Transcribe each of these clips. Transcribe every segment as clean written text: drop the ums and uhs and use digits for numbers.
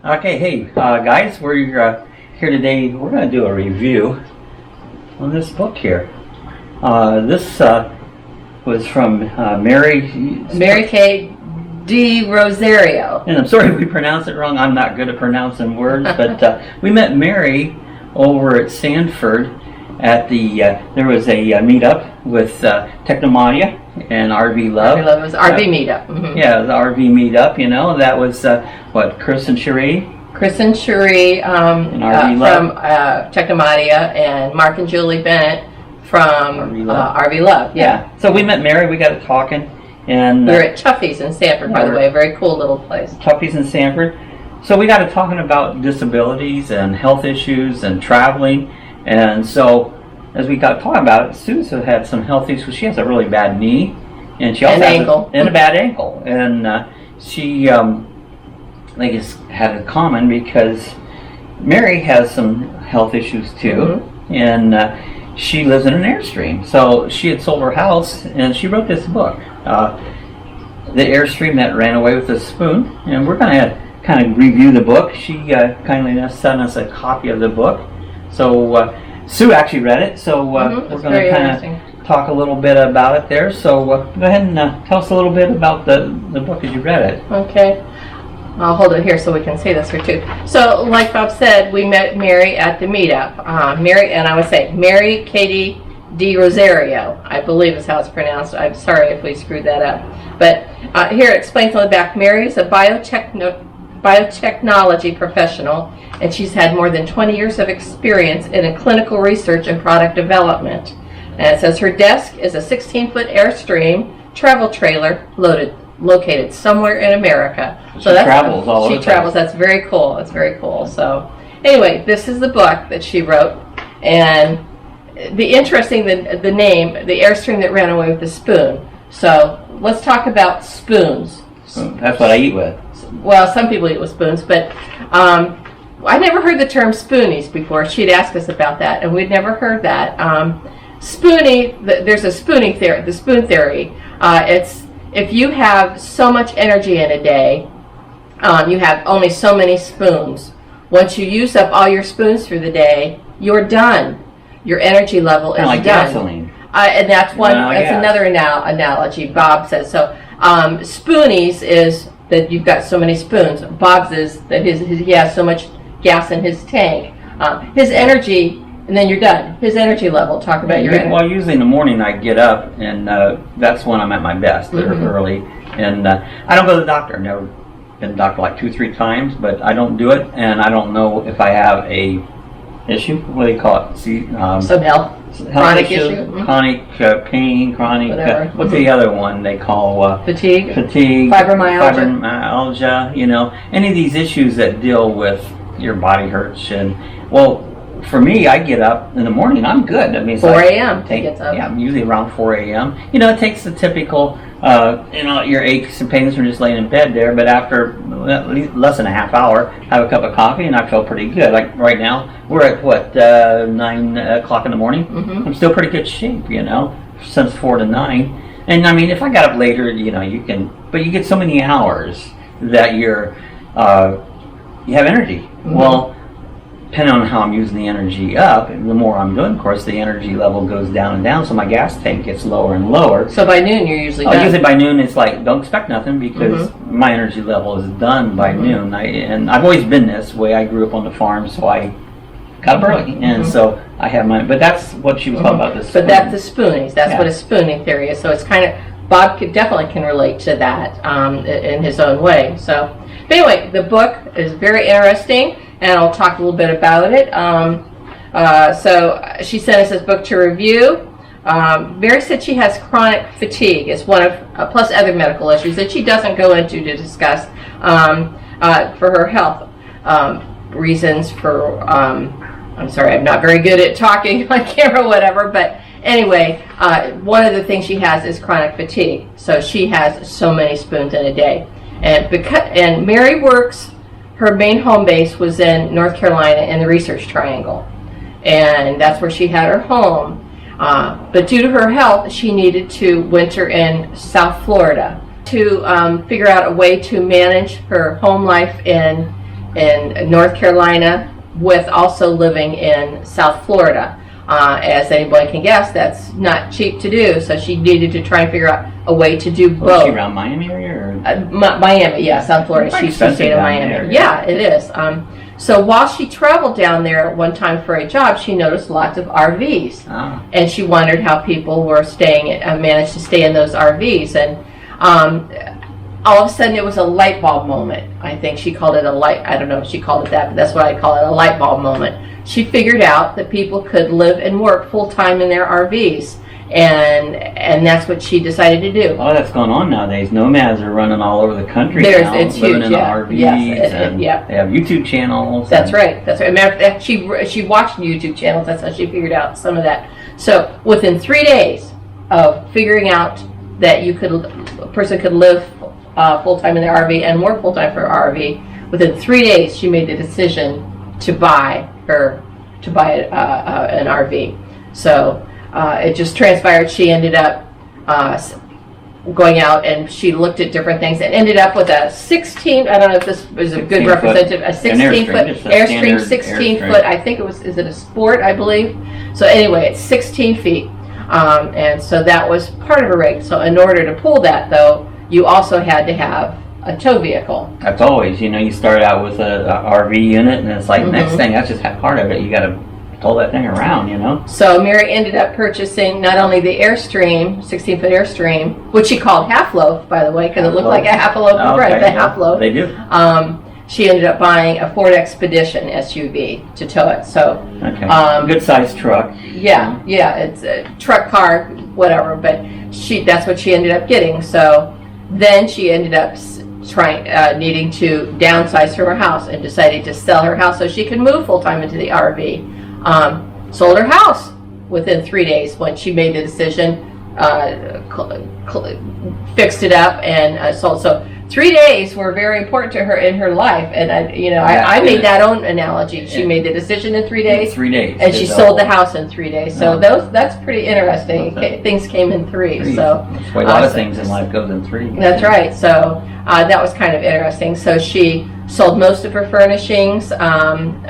Okay, hey guys, we're here today. We're going to do a review on this book here. This was from Mary K. D. Rosario. And I'm sorry if we pronounce it wrong. I'm not good at pronouncing words, but we met Mary over at Sanford at the, there was a meetup with Technomadia and RV Love. RV Love was RV meetup. Mm-hmm. Yeah, the RV meetup, you know, that was what, Chris and Cherie? Chris and Cherie from Technomadia, and Mark and Julie Bennett from RV Love. Yeah. So we met Mary, we got talking. And we were at Chuffy's in Sanford, by the way, a very cool little place. Chuffy's in Sanford. So we got to talking about disabilities and health issues and traveling. And so as we got talking about it, Susan had some health issues. She has a really bad knee, and she also has a bad ankle. And she, I guess, had it common because Mary has some health issues too, and she lives in an Airstream. So she had sold her house, and she wrote this book, The Airstream That Ran Away with a Spoon. And we're going to kind of review the book. She kindly enough sent us a copy of the book. So Sue actually read it, so we're going to kind of talk a little bit about it there. So go ahead and tell us a little bit about the book as you read it. Okay. I'll hold it here so we can see this here too. So, like Bob said, we met Mary at the meetup. Mary, and I would say Mary Katie D. Rosario, I believe is how it's pronounced. I'm sorry if we screwed that up. But here it explains on the back, Mary is a biotechnology professional, and she's had more than 20 years of experience in clinical research and product development. And it says her desk is a 16-foot Airstream travel trailer located somewhere in America. So she travels all over. She travels. That's very cool. That's very cool. So anyway, this is the book that she wrote, and the interesting, the name, the Airstream That Ran Away with the Spoon. So let's talk about spoons. That's what I eat with. Well, some people eat with spoons, but I never heard the term spoonies before. She'd asked us about that, and we'd never heard that. Spoonie, there's a spooning theory, the spoon theory. It's if you have so much energy in a day, you have only so many spoons. Once you use up all your spoons through the day, you're done. Your energy level is like done. Gasoline. And that's one. That's another analogy. Bob says so. Spoonies is that you've got so many spoons. Bob's is that he has so much gas in his tank. His energy. And then you're done. His energy level. Talk about your energy. Well, usually in the morning I get up, and that's when I'm at my best, early. And I don't go to the doctor. I've never been to the doctor like 2-3 times, but I don't do it, and I don't know if I have a issue. What do they call it? Some health chronic issue. Chronic pain, chronic, what's the other one they call? Fatigue, fibromyalgia, you know, any of these issues that deal with your body hurts. And, well, for me, I get up in the morning, I'm good. I mean, it's 4 a.m. gets up. Yeah, I'm usually around 4 a.m. You know, it takes the typical, you know, your aches and pains from just laying in bed there, but after at least less than a half hour, have a cup of coffee, and I feel pretty good. Like right now, we're at what, 9 o'clock in the morning? I'm still pretty good shape, you know, since 4 to 9. And I mean, if I got up later, you know, you can, but you get so many hours that you have energy. Well, depending on how I'm using the energy up, and the more I'm doing, of course, the energy level goes down and down, so my gas tank gets lower and lower. So by noon, you're usually done. Usually by noon, it's like, don't expect nothing, because my energy level is done by noon. And I've always been this way. I grew up on the farm, so I got up early, and so I have my, but that's what she was talking about, this spoon. But that's the spoonies. That's what a spooning theory is. So it's kind of, Bob definitely can relate to that in his own way. So but anyway, the book is very interesting, and I'll talk a little bit about it. So she sent us this book to review. Mary said she has chronic fatigue. It's one of, plus other medical issues that she doesn't go into to discuss for her health reasons. I'm sorry, I'm not very good at talking on camera or whatever, but anyway, one of the things she has is chronic fatigue. So she has so many spoons in a day. And Mary works, her main home base was in North Carolina in the Research Triangle. And that's where she had her home. But due to her health, she needed to winter in South Florida to figure out a way to manage her home life in in North Carolina with also living in South Florida. As anyone can guess, that's not cheap to do, so she needed to try and figure out a way to do both. Was she around Miami area? Or? Miami, yeah, South Florida. She stayed in Miami. There, yeah, it is. So while she traveled down there one time for a job, she noticed lots of RVs. Ah. And she wondered how people were managed to stay in those RVs. And all of a sudden it was a light bulb moment. I think she called it I don't know if she called it that, but that's what I call it, a light bulb moment. She figured out that people could live and work full-time in their RVs. And that's what she decided to do. Oh, that's going on nowadays. Nomads are running all over the country now, it's living huge, in RVs, and yeah. they have YouTube channels. That's right. That's right. Matter of fact, she watched YouTube channels. That's how she figured out some of that. So within 3 days of figuring out that a person could live full time in their RV and work full time for her RV, within 3 days she made the decision to buy an RV. So. It just transpired she ended up going out and she looked at different things and ended up with a 16, I don't know if this is a good representative, a 16-foot Airstream, 16-foot, I think is it a Sport, I believe? So anyway, it's 16 feet. And so that was part of a rig. So in order to pull that, though, you also had to have a tow vehicle. That's always, you start out with a RV unit and it's like, next thing, that's just part of it. You got to tow that thing around, So Mary ended up purchasing not only the Airstream, 16-foot Airstream, which she called half loaf, by the way, because it looked like a half a loaf of bread, the half loaf. They do. She ended up buying a Ford Expedition SUV to tow it. So, good sized truck. Yeah, it's a truck, car, whatever. But that's what she ended up getting. So then she ended up needing to downsize her house and decided to sell her house so she could move full time into the RV. Sold her house within 3 days when she made the decision, fixed it up and sold. So 3 days were very important to her in her life, and I made that own analogy. She made the decision in 3 days. 3 days, and she sold the house in 3 days. So that's pretty interesting. Things came in three. So that's why a lot of things in life goes in 3. That's right. So that was kind of interesting. So she sold most of her furnishings,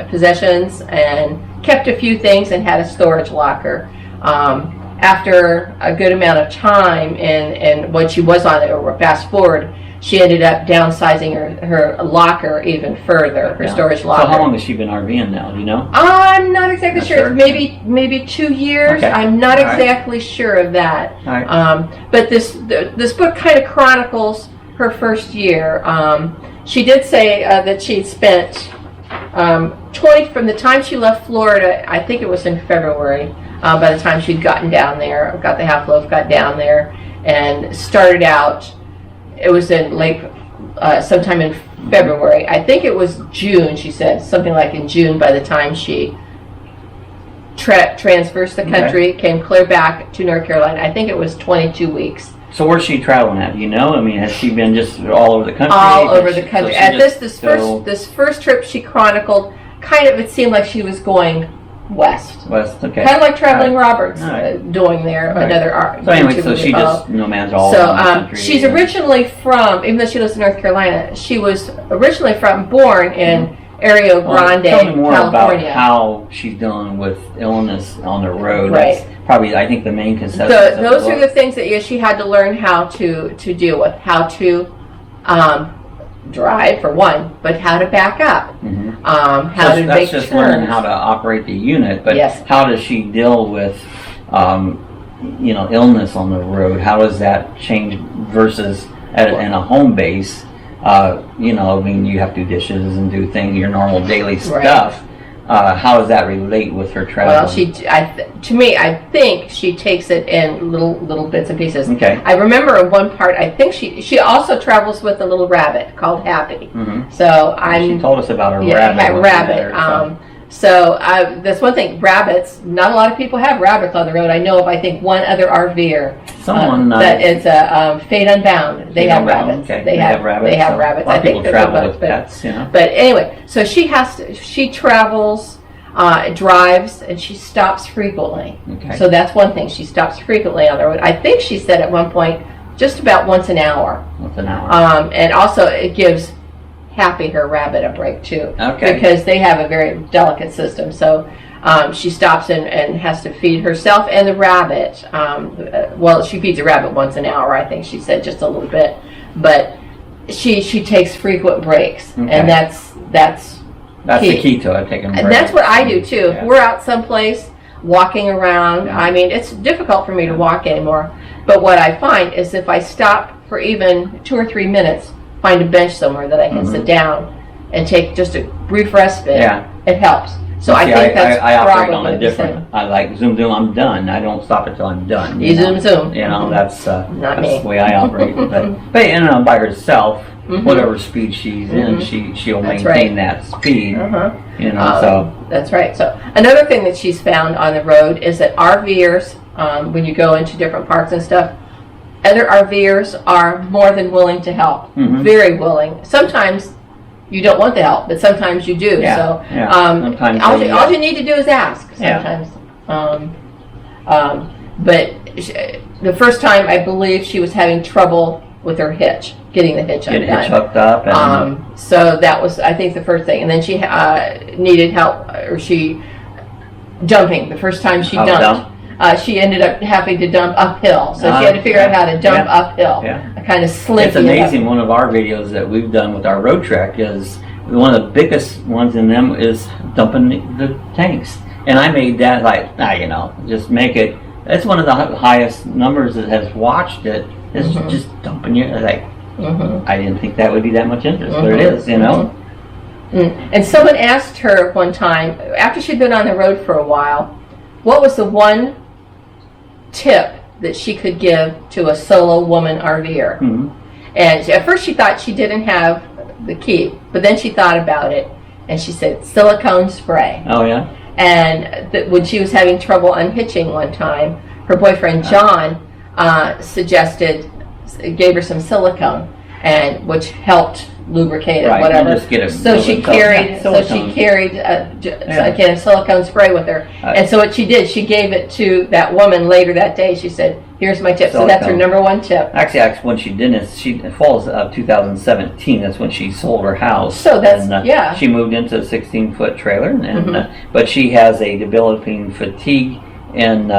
possessions, and kept a few things and had a storage locker. After a good amount of time and when she was on it, or fast forward, she ended up downsizing her locker even further, her storage locker. So how long has she been RVing now, do you know? I'm not exactly sure. It's maybe 2 years. Okay. I'm not exactly sure of that. All right. But this book kind of chronicles her first year. She did say that she'd spent 20 from the time she left Florida. I think it was in February. By the time she'd gotten down there, got the half loaf, got down there, and started out. It was in sometime in February. I think it was June. She said something like in June. By the time she transversed the country, came clear back to North Carolina. I think it was 22 weeks. So where's she traveling at? Do you know? I mean, has she been just all over the country? All over the country. At this first trip she chronicled, kind of, it seemed like she was going west. Okay. Kind of like Traveling Roberts doing there. Right. Another art. So anyway, so she just nomads all over the country. She's originally from, even though she lives in North Carolina, she was originally born in Rio Grande, tell me more California. About how she's dealing with illness on the road. Right. That's probably, I think, the main consensus. Those are the things that she had to learn how to deal with, how to drive for one, but how to back up, how to make turns. Learning how to operate the unit, but how does she deal with, illness on the road? How does that change versus in a home base? I mean, you have to do dishes and do things, your normal daily stuff. How does that relate with her travel? Well, I think she takes it in little bits and pieces. Okay. I remember in one part, I think she also travels with a little rabbit called Happy. So she told us about her rabbit. So that's one thing. Rabbits. Not a lot of people have rabbits on the road. I know of. I think one other RVer. That is Fate Unbound. They have rabbits. Okay. They have rabbits. They have rabbits. I think people travel with pets. But anyway, so she travels, drives, and she stops frequently. Okay. So that's one thing. She stops frequently on the road. I think she said at one point just about once an hour. Once an hour. And also it gives happy her rabbit a break too. Okay. Because they have a very delicate system. So she stops and has to feed herself and the rabbit. Well, she feeds the rabbit once an hour, I think she said, just a little bit. But she takes frequent breaks, and that's the key to it, taking breaks. And that's what I do too. Yeah. If we're out someplace walking around, I mean, it's difficult for me to walk anymore. But what I find is if I stop for even 2 or 3 minutes, find a bench somewhere that I can sit down and take just a brief respite, it helps. So I think that's I operate probably on a different. I like zoom, I'm done. I don't stop until I'm done. You zoom. You know, that's me. the way I operate. but you know, by herself, whatever speed she's in, she'll maintain that speed. You know, so that's right. So another thing that she's found on the road is that RVers, when you go into different parks and stuff, other RVers are more than willing to help. Very willing. Sometimes you don't want the help, but sometimes you do. So sometimes all you need to do is ask. Sometimes. But the first time, I believe she was having trouble with her hitch, getting the hitch undone. Hitch hooked up. And so that was, I think, the first thing. And then she needed help, or dumping. The first time she dumped. She ended up having to dump uphill, so she had to figure out how to dump uphill. A kind of slinky. It's amazing. One of our videos that we've done with our road track is one of the biggest ones in them is dumping the tanks, and I made that like you know, just make it. That's one of the highest numbers that has watched it. Is just dumping your like. I didn't think that would be that much interest, but it is. You know. And someone asked her one time after she'd been on the road for a while, what was the one tip that she could give to a solo woman RVer. And at first she thought she didn't have the key, but then she thought about it, and she said silicone spray. Oh yeah. And when she was having trouble unhitching one time, her boyfriend John gave her some silicone, and which helped lubricate it, whatever. Just get it so she carried a can of silicone spray with her, and so what she did, she gave it to that woman later that day. She said, "Here's my tip." So that's her number one tip. Actually, when she didn't, falls of 2017. That's when she sold her house. So that's She moved into a 16-foot trailer, and but she has a debilitating fatigue and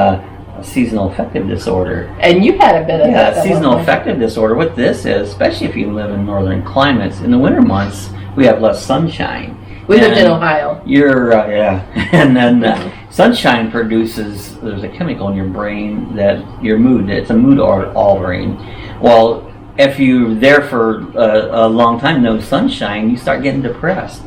seasonal affective disorder. And you had a bit of that. Seasonal affective disorder. What this is, especially if you live in northern climates, in the winter months we have less sunshine. We lived in Ohio. And then sunshine produces. There's a chemical in your brain that your mood. It's a mood altering. Well, if you're there for a long time, no sunshine, you start getting depressed.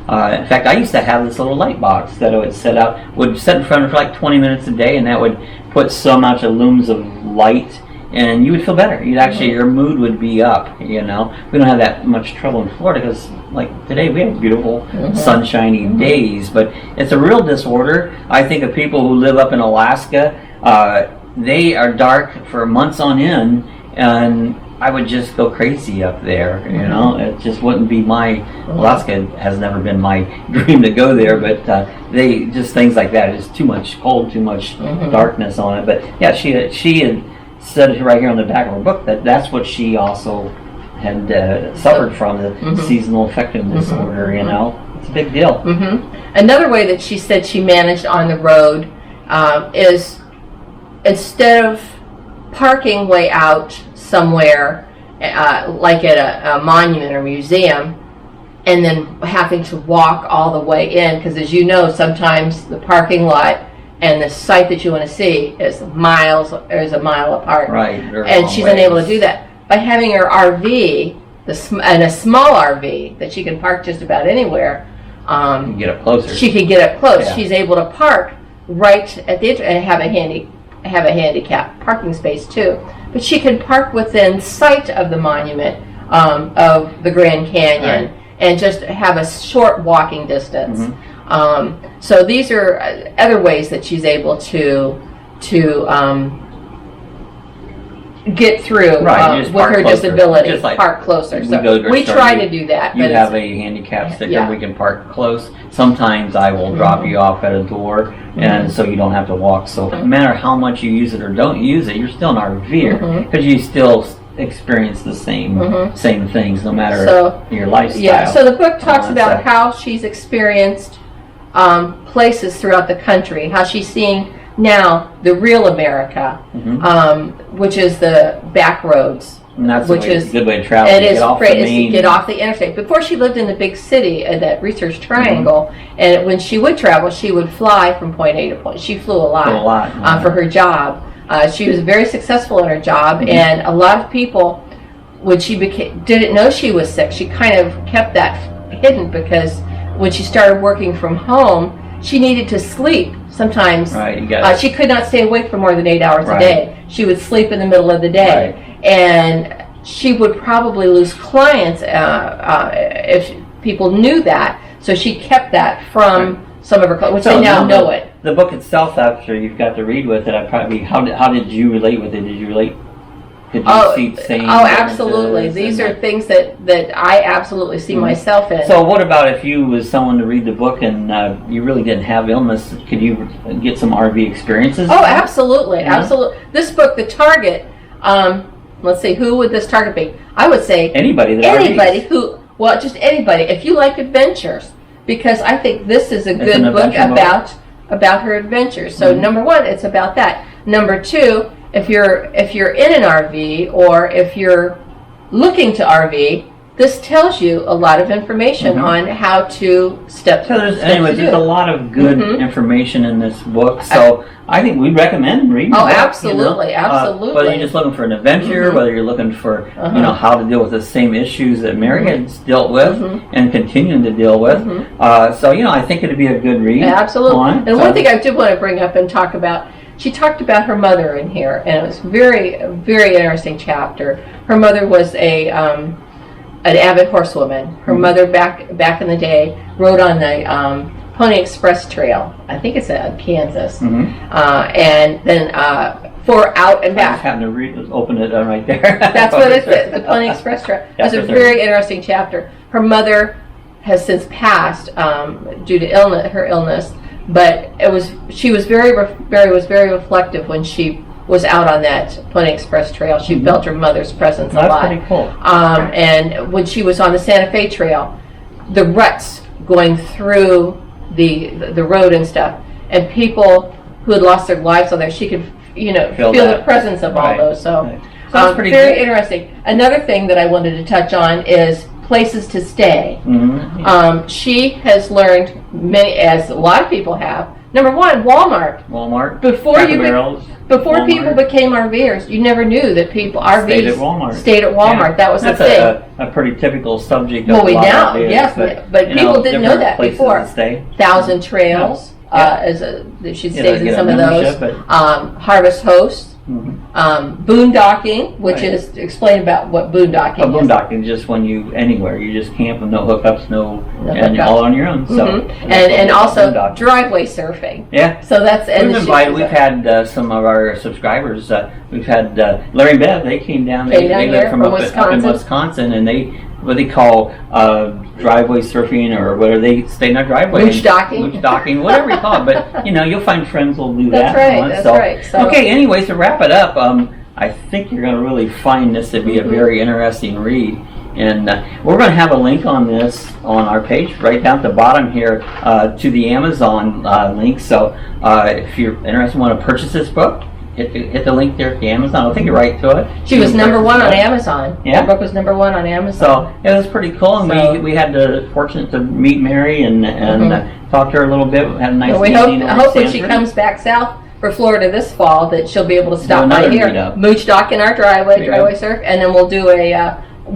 In fact, I used to have this little light box that I would set in front of for like 20 minutes a day, and that would put so much lums of light, and you would feel better. You'd actually, your mood would be up, you know. We don't have that much trouble in Florida because, like today, we have beautiful, sunshiny days, but it's a real disorder. I think of people who live up in Alaska, they are dark for months on end, and I would just go crazy up there, you know. It just wouldn't be Alaska has never been my dream to go there, but they just things like that. It's too much cold, too much darkness on it. But yeah, she had said it right here on the back of her book that's what she also had suffered from, the seasonal affective disorder, you know. It's a big deal. Another way that she said she managed on the road is instead of parking way out somewhere like at a monument or museum and then having to walk all the way in, because as you know, sometimes the parking lot and the site that you want to see is a mile apart. Right. And she's unable to do that. By having her RV, and a small RV that she can park just about anywhere, you can get up closer. She can get up close. Yeah. She's able to park right at the entrance and have a handicap parking space too. But she can park within sight of the monument of the Grand Canyon and just have a short walking distance. So these are other ways that she's able to get through with her disability. Just like park closer. So we try to do that. You have a handicap sticker. We can park close. Sometimes I will drop you off at a door, and so you don't have to walk. So no matter how much you use it or don't use it, you're still an RVer because you still experience the same things, no matter your lifestyle. Yeah, so the book talks about stuff. how she's experienced places throughout the country, how she's seeing now the real America, which is the back roads. And that's which a good way to travel. It is great to get off the interstate. Before she lived in the big city, that Research Triangle, and when she would travel, she would fly from point A to point. She flew a lot, for her job. She was very successful in her job, and a lot of people, when she didn't know she was sick, she kind of kept that hidden, because when she started working from home, she needed to sleep. Sometimes she could not stay awake for more than 8 hours a day. She would sleep in the middle of the day. And she would probably lose clients if people knew that. So she kept that from some of her clients, which they now know it. The book itself, after you've got to read with it, how did you relate with it? Did you relate? Could you see the same? Oh, absolutely. These are things that I absolutely see myself in. So what about if you was someone to read the book and you really didn't have illness? Could you get some RV experiences? Oh, absolutely. Absolutely. This book, the target, let's see, who would this target be? I would say anybody just anybody. If you like adventures, because I think this is a good book about her adventures. So number one, it's about that. Number two, if you're in an RV or if you're looking to RV, this tells you a lot of information on how to step. So there's a lot of good information in this book. So I think we'd recommend reading. Oh, absolutely, absolutely. Whether you're just looking for an adventure, whether you're looking for how to deal with the same issues that Mary has dealt with and continuing to deal with. So I think it'd be a good read. Absolutely. And one thing I did want to bring up and talk about. She talked about her mother in here, and it was very, very interesting chapter. Her mother was an avid horsewoman. Her mother back in the day rode on the Pony Express Trail. I think it's in Kansas, and then for out and back. I just happened to open it right there. That's what it is. The Pony Express Trail. That's a very interesting chapter. Her mother has since passed due to her illness. But she was very reflective when she was out on that Pony Express Trail. She felt her mother's presence a lot. That's pretty cool. And when she was on the Santa Fe Trail, the ruts going through the road and stuff, and people who had lost their lives on there, she could feel the presence of all those. So very interesting. Another thing that I wanted to touch on is places to stay. She has learned many, as a lot of people have. Number one, Walmart. Before people became RVers, you never knew that people RVs stayed at Walmart. That was the thing. That's a pretty typical subject. Well, we now, yes, but people didn't know that before. Thousand Trails, she stays in some of those. Harvest Host. Boondocking, which is explain about what boondocking is. Boondocking is just when you just camp with no hookups, and you're all on your own. So and also driveway surfing. Yeah. So that's we've had some of our subscribers. We've had Larry and Bev. They came down. They live from up in Wisconsin, and what they call driveway surfing, or whether they stay in our driveway. Mooch docking, whatever you call it. But you'll find friends will do that. That's right. So, okay. Anyways, to wrap it up, I think you're going to really find this to be a very interesting read. And we're going to have a link on this on our page right down at the bottom here to the Amazon link. So if you're interested and want to purchase this book, hit the link there at the Amazon. I'll take you right to it. She was number one on Amazon. Yeah. The book was number one on Amazon. So it was pretty cool. And we had the fortunate to meet Mary and talk to her a little bit. Had a nice meeting. I hope when she comes back south for Florida this fall that she'll be able to stop by here, mooch dock in our driveway surf, and then we'll do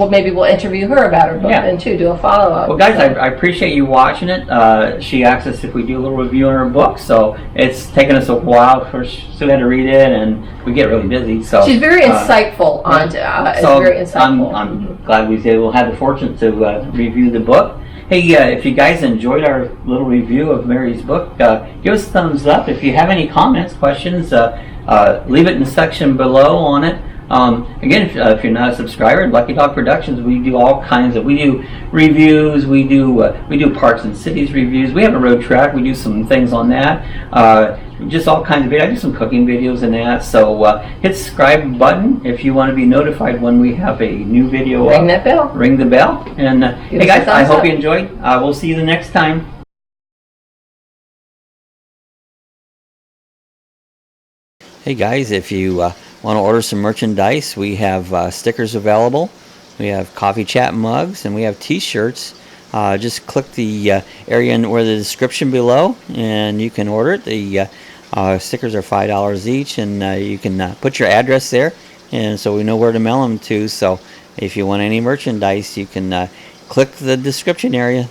maybe we'll interview her about her book then too, do a follow-up. Well, guys, I appreciate you watching it. She asked us if we do a little review on her book, so it's taken us a while. Sue had to read it, and we get really busy. So she's very insightful. Very insightful. I'm glad we had the fortune to review the book. Hey, if you guys enjoyed our little review of Mary's book, give us a thumbs up. If you have any comments, questions, leave it in the section below on it. Again, if you're not a subscriber, Lucky Dog Productions, we do all kinds of, we do reviews, we do parks and cities reviews, we have a road track, we do some things on that, just all kinds of videos. I do some cooking videos and that, so hit the subscribe button if you want to be notified when we have a new video Ring up. that bell. Ring the bell. And hey guys, I hope you enjoyed. We'll see you the next time. Hey guys, if you want to order some merchandise, we have stickers available. We have coffee chat mugs, and we have t-shirts. Just click the area where the description below, and you can order it. The stickers are $5 each, and you can put your address there, and so we know where to mail them to. So if you want any merchandise, you can click the description area.